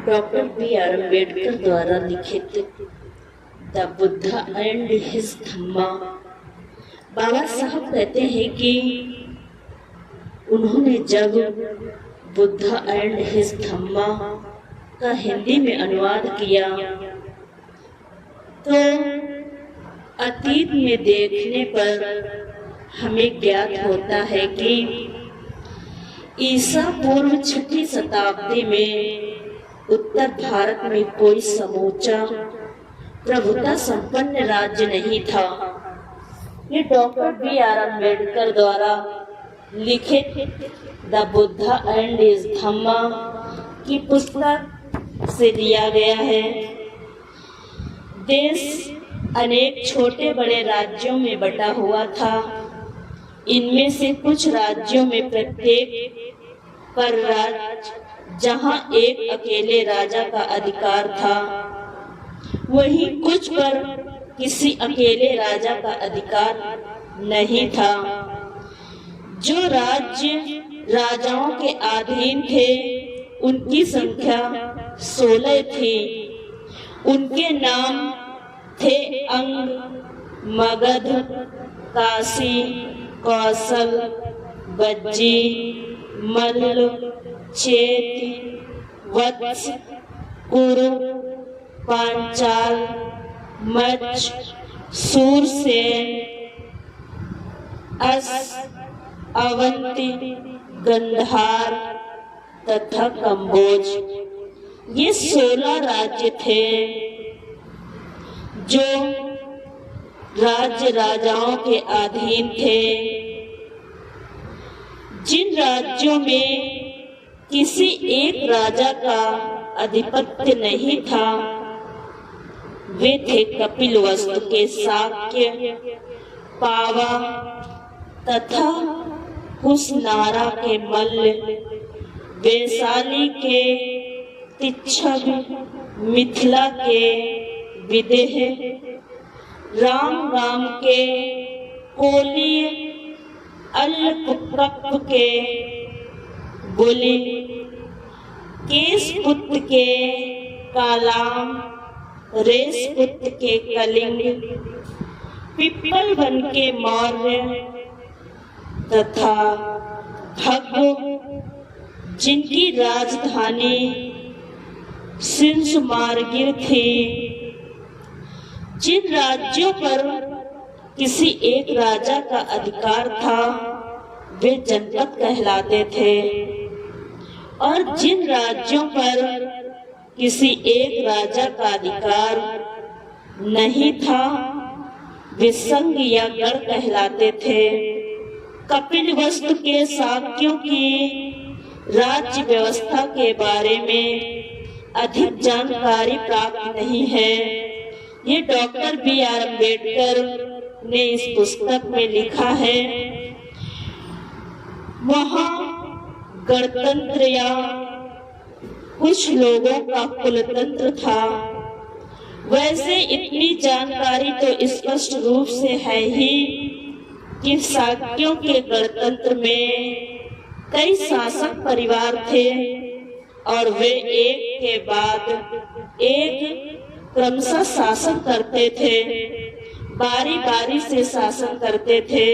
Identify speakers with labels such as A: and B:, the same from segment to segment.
A: Doctor B are Ambedkar द्वारा लिखित the Buddha and his धम्मा। बाबा साहब कहते हैं कि उन्होंने जब बुद्धा एंड हिज धम्मा का हिंदी में अनुवाद किया तो अतीत में देखने पर हमें ज्ञात होता है कि ईसा पूर्व 6वीं शताब्दी में उत्तर भारत में कोई समूचा प्रभुता संपन्न राज्य नहीं था। ये डॉक्टर बी आर अम्बेडकर द्वारा लिखित द बुद्धा एंड हिज धम्मा की पुस्तक से लिया गया है। देश अनेक छोटे बड़े राज्यों में बटा हुआ था। इनमें से कुछ राज्यों में प्रत्येक पर राज्य जहां एक अकेले राजा का अधिकार था, वहीं कुछ पर किसी अकेले राजा का अधिकार नहीं था। जो राज्य राजाओं के अधीन थे उनकी संख्या 16 थी। उनके नाम थे अंग, मगध, काशी, कौशल, बज्जी, मल्ल, चेत, वत्स, कुरु, पांचाल, मच्छ, सूरसेन, अस, अवंती, गंधार तथा कंबोज। ये 16 राज्य थे जो राज्य राजाओं के अधीन थे। जिन राज्यों में किसी एक राजा का आधिपत्य नहीं था वे थे कपिलवस्तु के शाक्य, पावा तथा कुशनारा के मल्ल, वैशाली के तिच्छव, मिथिला के विदेह, राम के कोलीय, अल्पकप के बोली, केशपुत्र के कालाम, रेशपुत्र के कलिंग, पिप्पलवन के मौर्य तथा भग्ग, जिनकी राजधानी सिंसुमारगिर थी। जिन राज्यों पर किसी एक राजा का अधिकार था वे जनपद कहलाते थे और जिन राज्यों पर किसी एक राजा का अधिकार नहीं था वे संघ या गण कहलाते थे। कपिलवस्तु के शाक्यों की राज्य व्यवस्था के बारे में अधिक जानकारी प्राप्त नहीं है। ये डॉक्टर बी आर अम्बेडकर ने इस पुस्तक में लिखा है। वहाँ गणतंत्र या कुछ लोगों का कुलतंत्र था। वैसे इतनी जानकारी तो स्पष्ट रूप से है ही कि शाक्यों के गणतंत्र में कई शासक परिवार थे और वे एक के बाद एक क्रमशः शासन करते थे, बारी बारी से शासन करते थे।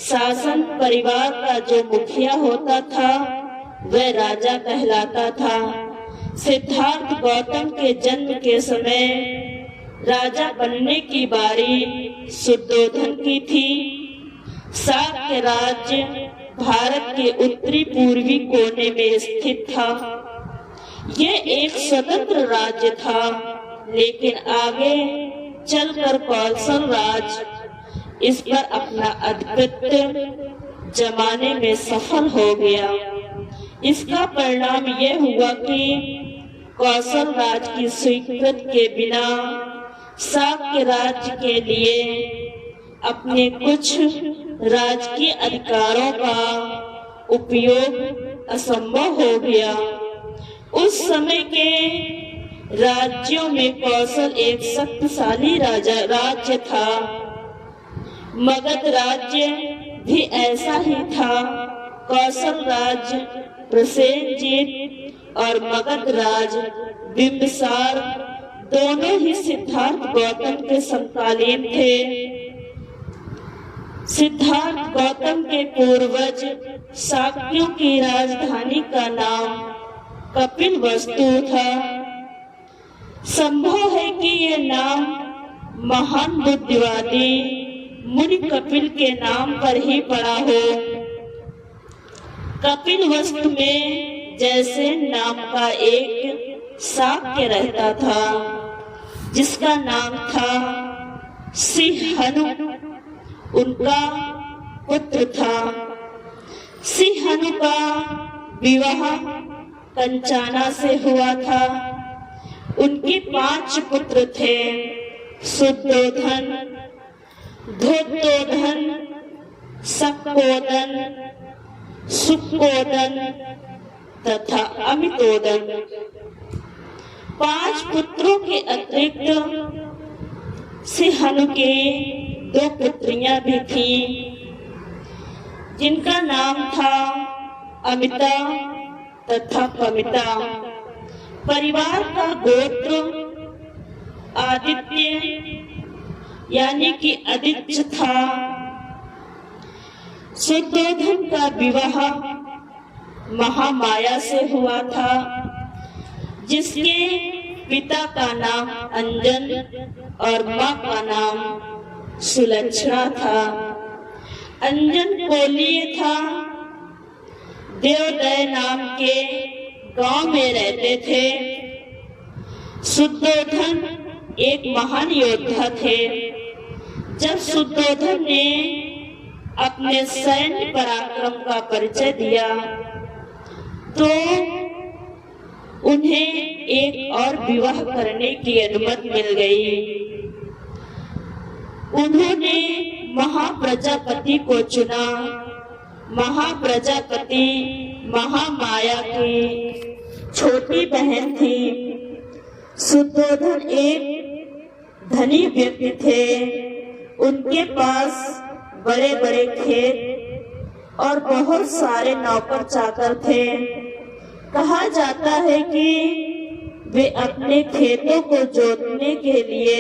A: शासन परिवार का जो मुखिया होता था वह राजा कहलाता था। सिद्धार्थ गौतम के जन्म के समय राजा बनने की बारी शुद्धोधन की थी। शाक्य राज्य भारत के उत्तरी पूर्वी कोने में स्थित था। यह एक स्वतंत्र राज्य था, लेकिन आगे चलकर कौशल राज इस पर अपना आधिपत्य जमाने में सफल हो गया। इसका परिणाम यह हुआ कि कौशल राज की स्वीकृति के बिना शाक्य राज्य के लिए अपने कुछ राजकीय अधिकारों का उपयोग असंभव हो गया। उस समय के राज्यों में कौशल एक शक्तिशाली राज्य था। मगध राज्य भी ऐसा ही था। कौशल राज्य, प्रसेनजीत और मगध राज बिंबिसार दोनों ही सिद्धार्थ गौतम के समकालीन थे। सिद्धार्थ गौतम के पूर्वज शाक्यों की राजधानी का नाम कपिलवस्तु था। संभव है कि ये नाम महान बुद्धिवादी मुनि कपिल के नाम पर ही पड़ा हो। कपिलवस्तु में जैसे नाम का एक शाक्य रहता था जिसका नाम था सिंहनु, उनका पुत्र था। सिंहनु का विवाह कंचाना से हुआ था। उनके 5 पुत्र थे, शुद्धोधन, धोतोधन, शक्कोदन, सुक्कोदन तथा अमितोदन। 5 पुत्रों के अतिरिक्त सिंहनु के 2 पुत्रियां भी थीं, जिनका नाम था अमिता तथा पमिता। परिवार का गोत्र आदित्य यानी कि आदित्य था। शुद्धोधन का विवाह महामाया से हुआ था, जिसके पिता का नाम अंजन और माँ का नाम सुलक्षणा था। अंजन कोलीय था, देवदय नाम के गांव में रहते थे। शुद्धोधन एक महान योद्धा थे। जब शुद्धोधन ने अपने सैन्य पराक्रम का परिचय दिया तो उन्हें एक और विवाह करने की अनुमति मिल गई। उन्होंने महाप्रजापति को चुना। महाप्रजापति महामाया की छोटी बहन थी। शुद्धोधन एक धनी व्यक्ति थे। उनके पास बड़े बड़े खेत और बहुत सारे नौकर चाकर थे। कहा जाता है कि वे अपने खेतों को जोतने के लिए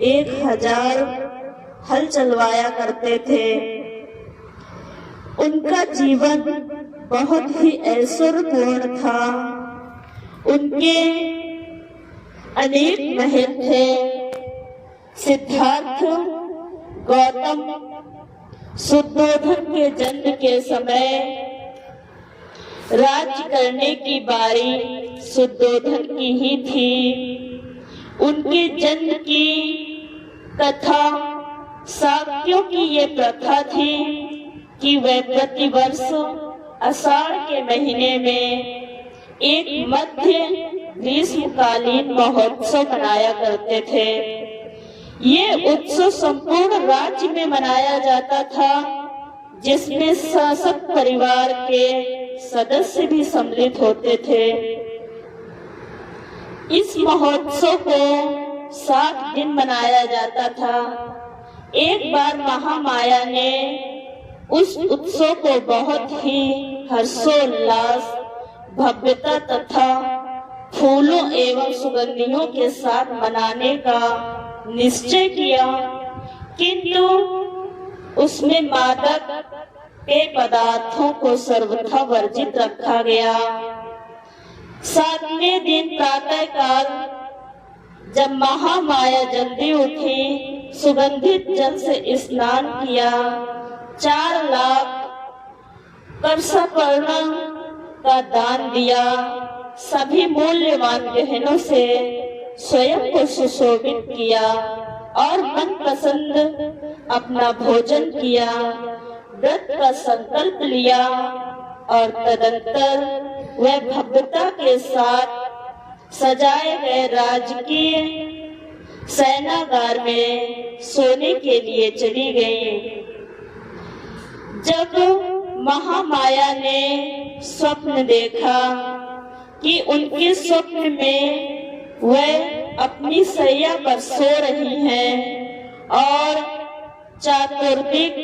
A: 1000 हल चलवाया करते थे। उनका जीवन बहुत ही ऐश्वर्यपूर्ण था। उनके अनेक महल थे। सिद्धार्थ गौतम शुद्धोधन के जन्म के समय राज्य करने की बारी शुद्धोधन की ही थी। उनके जन्म की कथा शाक्यों की ये प्रथा थी कि वह प्रतिवर्ष आषाढ़ के महीने में एक मध्य ग्रीष्मकालीन महोत्सव मनाया करते थे। ये उत्सव संपूर्ण राज्य में मनाया जाता था, जिसमें शासक परिवार के सदस्य भी सम्मिलित होते थे। इस महोत्सव को 7 दिन मनाया जाता था। एक बार महामाया ने उस उत्सव को बहुत ही हर्षोल्लास, भव्यता तथा फूलों एवं सुगंधियों के साथ मनाने का निश्चय किया, किंतु उसमें मादक पेय पदार्थों को सर्वथा वर्जित रखा गया। 7वें दिन प्रातः काल जब महामाया जल्दी उठी, सुगंधित जल से स्नान किया, 4 लाख कर्षपर्ण का दान दिया, सभी मूल्यवान गहनों से स्वयं को सुशोभित किया और मन पसंद अपना भोजन किया, व्रत का संकल्प लिया और तदंतर वह भव्यता के साथ सजाए गए राजकीय सेनागार में सोने के लिए चली गई। जब महामाया ने स्वप्न देखा कि उनके स्वप्न में वह अपनी सैया पर सो रही हैं और चातुर्दिक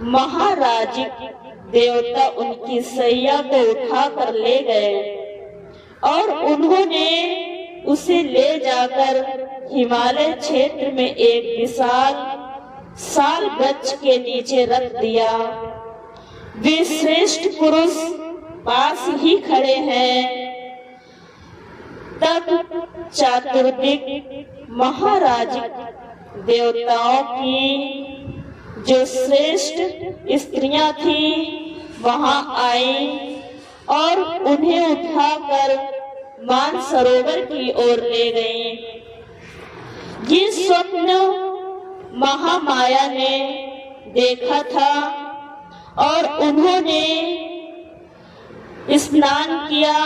A: महाराजिक देवता उनकी सैया को उठा कर ले गए और उन्होंने उसे ले जाकर हिमालय क्षेत्र में एक विशाल साल वृक्ष के नीचे रख दिया। वे श्रेष्ठ पुरुष पास ही खड़े हैं। तब चातुर्दिक महाराज देवताओं की जो श्रेष्ठ स्त्रियां थी वहां आई और उन्हें उठाकर मानसरोवर की ओर ले गई। ये स्वप्न महामाया ने देखा था और उन्होंने स्नान किया,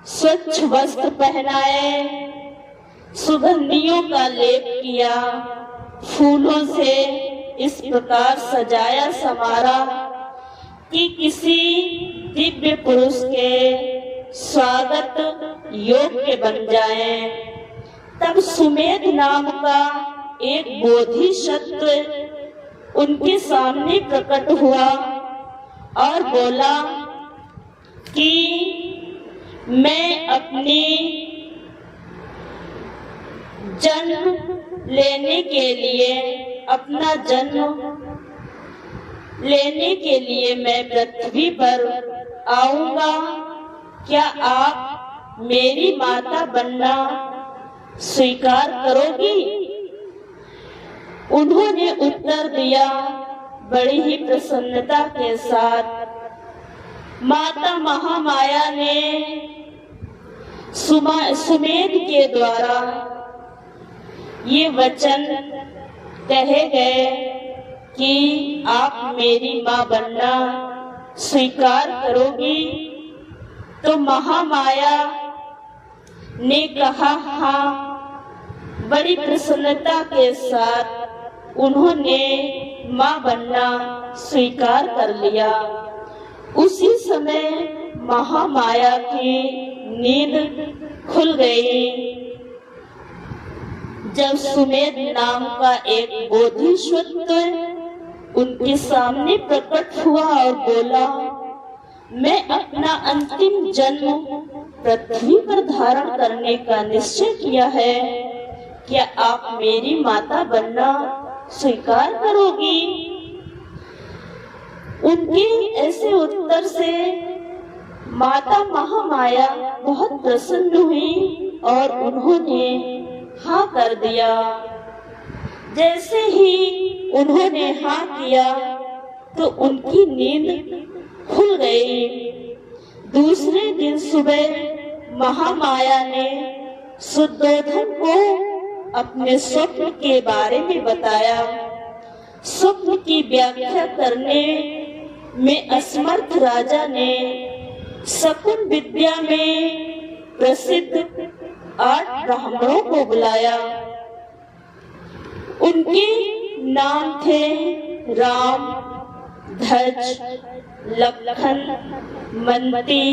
A: स्वच्छ वस्त्र पहनाए, सुगंधियों का लेप किया, फूलों से इस प्रकार सजाया संवारा कि किसी दिव्य पुरुष के स्वागत योग्य बन जाए। तब सुमेध नाम का एक बोधिसत्व उनके सामने प्रकट हुआ और बोला कि मैं अपनी जन्म लेने के लिए, अपना जन्म लेने के लिए मैं पृथ्वी पर आऊंगा। क्या आप मेरी माता बनना स्वीकार करोगी? उन्होंने उत्तर दिया बड़ी ही प्रसन्नता के साथ। माता महामाया ने सुमेध के द्वारा ये वचन कहे गए कि आप मेरी माँ बनना स्वीकार करोगी? तो महामाया ने कहा हाँ। बड़ी प्रसन्नता के साथ उन्होंने माँ बनना स्वीकार कर लिया। उसी समय महामाया की नींद खुल गई। जब सुमेध नाम का एक बोधिसत्व उनके सामने प्रकट हुआ और बोला, मैं अपना अंतिम जन्म पृथ्वी पर धारण करने का निश्चय किया है। क्या आप मेरी माता बनना स्वीकार करोगी? उनके ऐसे उत्तर से माता महामाया बहुत प्रसन्न हुई और उन्होंने हाँ कर दिया। जैसे ही उन्होंने हाँ किया तो उनकी नींद खुल गई। दूसरे दिन सुबह महामाया ने शुद्धोधन को अपने स्वप्न के बारे में बताया। स्वप्न की व्याख्या करने में असमर्थ राजा ने शकुन विद्या में प्रसिद्ध 8 ब्राह्मणों को बुलाया। उनके नाम थे राम, ध्वज, लखन, मंती,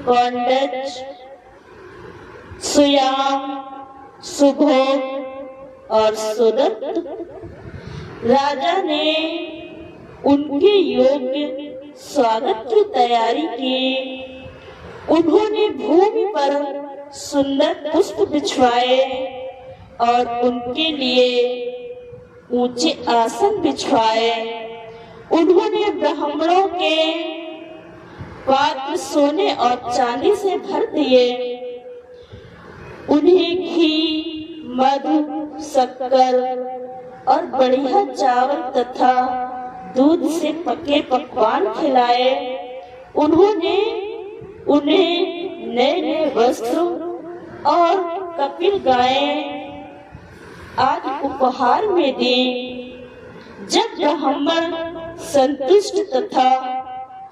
A: कौंडज, सुयाम, सुभोग और सुदत्त। राजा ने उनके योग्य स्वागत की तैयारी की। उन्होंने भूमि पर सुंदर पुष्प बिछवाए और उनके लिए ऊंचे आसन बिछवाए। उन्होंने ब्राह्मणों के पात्र सोने और चांदी से भर दिए। उन्हें घी, मधु, शक्कर और बढ़िया चावल तथा दूध से पके पकवान खिलाए। उन्होंने उन्हें नए नए वस्त्र और कपिल गायें आदि उपहार में दी। जब ब्राह्मण संतुष्ट तथा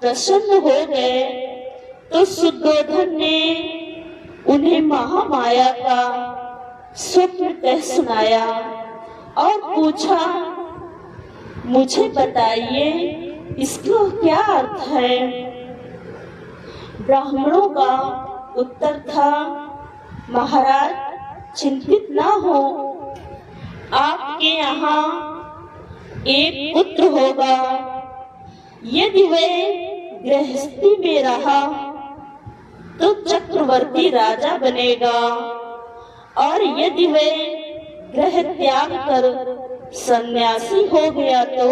A: प्रसन्न हो गए तो शुद्धोधन ने उन्हें महामाया का स्वप्न कह सुनाया और पूछा, मुझे बताइए इसका क्या अर्थ है? ब्राह्मणों का उत्तर था, महाराज चिंतित ना हो, आपके यहाँ एक पुत्र होगा। यदि वह गृहस्थी में रहा तो चक्रवर्ती चक्रवर्ती राजा बनेगा, और यदि वह ग्रह त्याग कर सन्यासी हो गया तो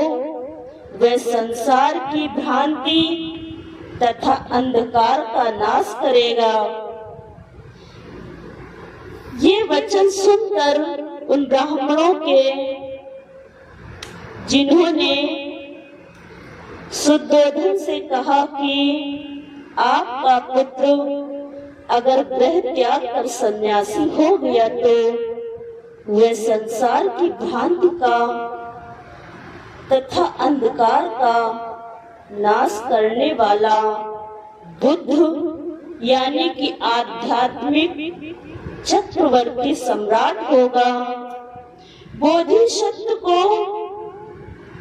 A: वह संसार की भ्रांति तथा अंधकार का नाश करेगा। ये वचन सुनकर उन ब्राह्मणों के, जिन्होंने शुद्धोधन से कहा कि आपका पुत्र अगर ग्रह त्याग कर सन्यासी हो गया तो वह संसार की भ्रांति का तथा अंधकार का नाश करने वाला बुद्ध यानी कि आध्यात्मिक चक्रवर्ती सम्राट होगा। बोधिसत्व को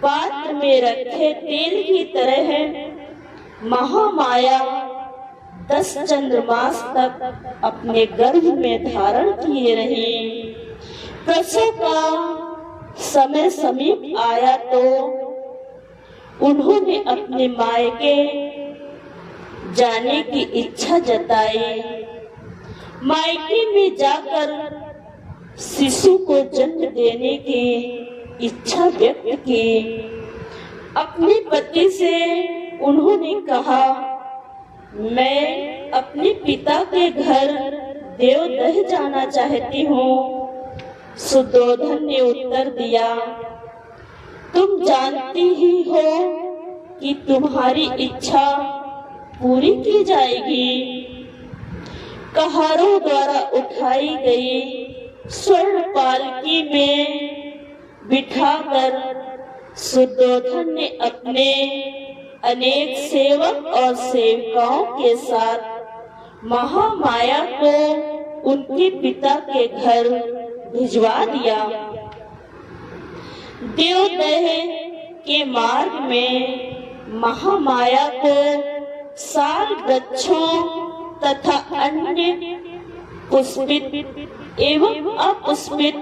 A: पात्र में रखे तेल की तरह महामाया 10 चंद्रमास तक अपने गर्भ में धारण किए रही। प्रसव का समय समीप आया तो उन्होंने अपने मायके जाने की इच्छा जताई। मायके में जाकर शिशु को जन्म देने की इच्छा व्यक्त की। अपने पति से उन्होंने कहा, मैं अपने पिता के घर देवदह जाना चाहती हूँ। शुद्धोधन ने उत्तर दिया, तुम जानती ही हो कि तुम्हारी इच्छा पूरी की जाएगी। कहारों द्वारा उठाई गई स्वर्ण पालकी में बिठाकर शुद्धोधन ने अपने अनेक सेवक और सेविकाओं के साथ महामाया को उनके पिता के घर भिजवा दिया। देवदह के मार्ग में महामाया को साल वृक्षों तथा अन्य पुष्पित एवं अपुष्पित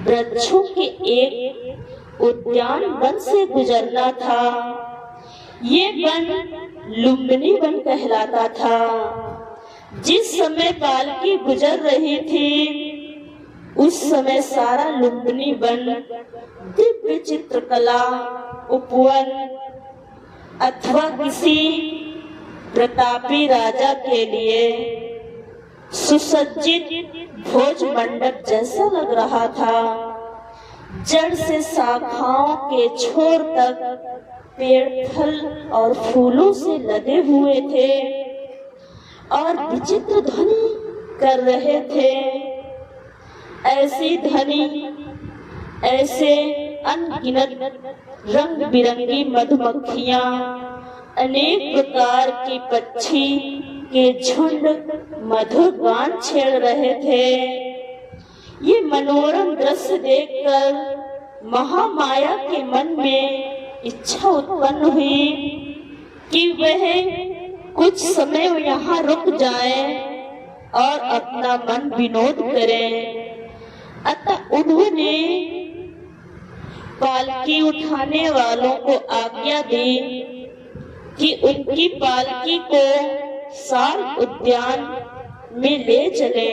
A: वृक्षों के एक उद्यान वन से गुजरना था। ये वन लुम्बिनी वन कहलाता था। जिस समय पालकी गुजर रही थी उस समय सारा लुम्बिनी वन दिव्य चित्रकला, उपवन अथवा किसी प्रतापी राजा के लिए सुसज्जित भोज मंडप जैसा लग रहा था। जड़ से शाखाओं के छोर तक पेड़ फल और फूलों से लदे हुए थे और विचित्र ध्वनि कर रहे थे। ऐसी ध्वनि, ऐसे अनगिनत रंग बिरंगी मधुमक्खियां, अनेक प्रकार के पक्षी के झुंड मधुर गान छेड़ रहे थे। ये मनोरम दृश्य देखकर महामाया के मन में इच्छा उत्पन्न हुई कि वह कुछ समय यहाँ रुक जाए और अपना मन विनोद करें। अतः उन्होंने पालकी उठाने वालों को आज्ञा दी कि उनकी पालकी को साल उद्यान में ले चले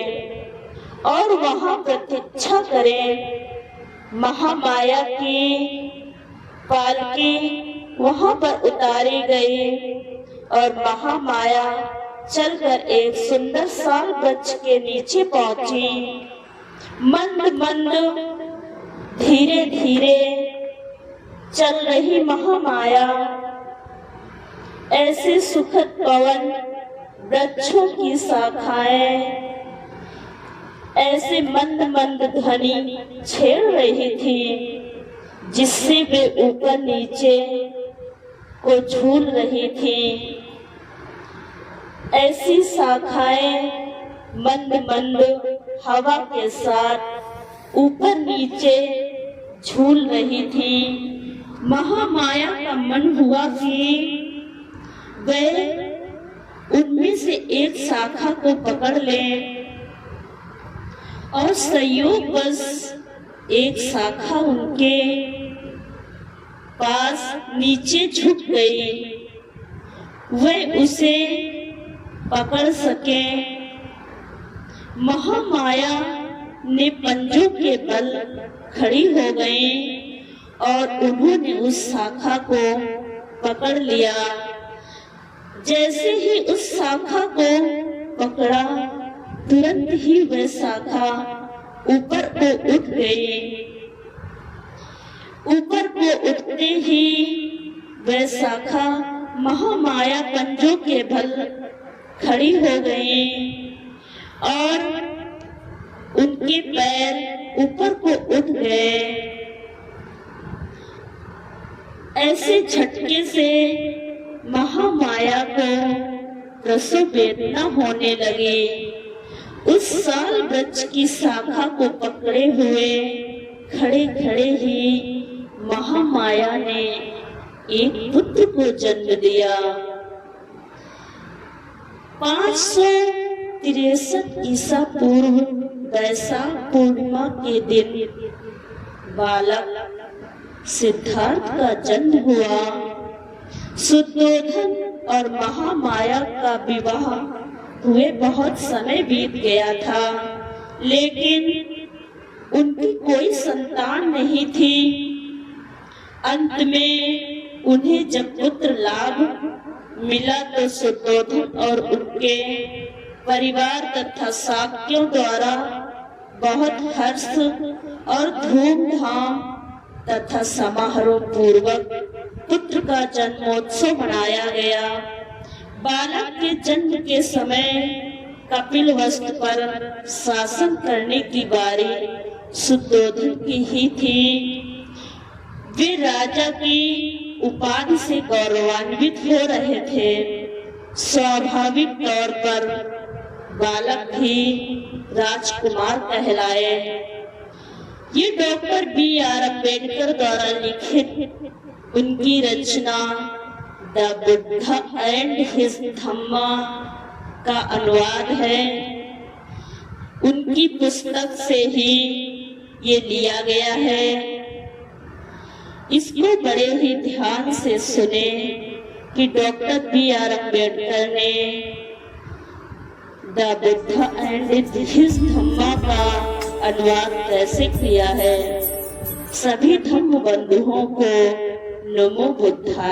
A: और वहां प्रतीक्षा करें। महामाया की पालकी वहां पर उतारी गई और महामाया चलकर एक सुंदर साल वृक्ष के नीचे पहुंची। मंद मंद धीरे धीरे चल रही महामाया ऐसे सुखद पवन, वृक्षों की शाखाएं ऐसे मंद मंद ध्वनि छेड़ रही थी जिससे वे ऊपर नीचे को झूल रही थी। ऐसी शाखाएं मंद मंद हवा के साथ ऊपर नीचे झूल रही थी। महामाया का मन हुआ कि वह उनमें से एक शाखा को पकड़ ले और संयोगवश एक शाखा उनके पास नीचे झुक गई। वह उसे पकड़ सके महामाया ने पंजों के बल खड़ी हो गई और उन्होंने उस शाखा को पकड़ लिया। जैसे ही उस शाखा को पकड़ा, तुरंत ही वह शाखा ऊपर को उठ गई। ऊपर को उठते ही वह शाखा महामाया पंजों के बल खड़ी हो गई और उनके पैर ऊपर को उठ गए। ऐसे झटके से महामाया को प्रसव वेदना होने लगी। उस साल वृक्ष की शाखा को पकड़े हुए खड़े खड़े ही महामाया ने एक पुत्र को जन्म दिया। 563 ईसा पूर्व वैशाख पूर्णिमा के दिन बालक सिद्धार्थ का जन्म हुआ। शुद्धोधन और महामाया का विवाह हुए बहुत समय बीत गया था, लेकिन उनकी कोई संतान नहीं थी। अंत में उन्हें जब पुत्र लाभ मिला तो शुद्धोधन और उनके परिवार तथा शाक्यों द्वारा बहुत हर्ष और धूमधाम तथा समारोह पूर्वक पुत्र का जन्मोत्सव मनाया गया। बालक के जन्म के समय कपिलवस्तु पर शासन करने की बारी शुद्धोधन की ही थी। वे राजा की उपाधि से गौरवान्वित हो रहे थे। स्वाभाविक तौर पर बालक भी राजकुमार कहलाए। ये डॉक्टर B.R. अम्बेडकर द्वारा लिखित उनकी रचना द बुद्धा एंड हिज धम्मा का अनुवाद है। उनकी पुस्तक से ही ये लिया गया है। इसको बड़े ही ध्यान से सुने कि डॉक्टर B.R. अम्बेडकर ने द बुद्धा एंड हिज धम्मा का अनुवाद कैसे किया है। सभी धम्म बंधुओं को नमो बुद्धाय।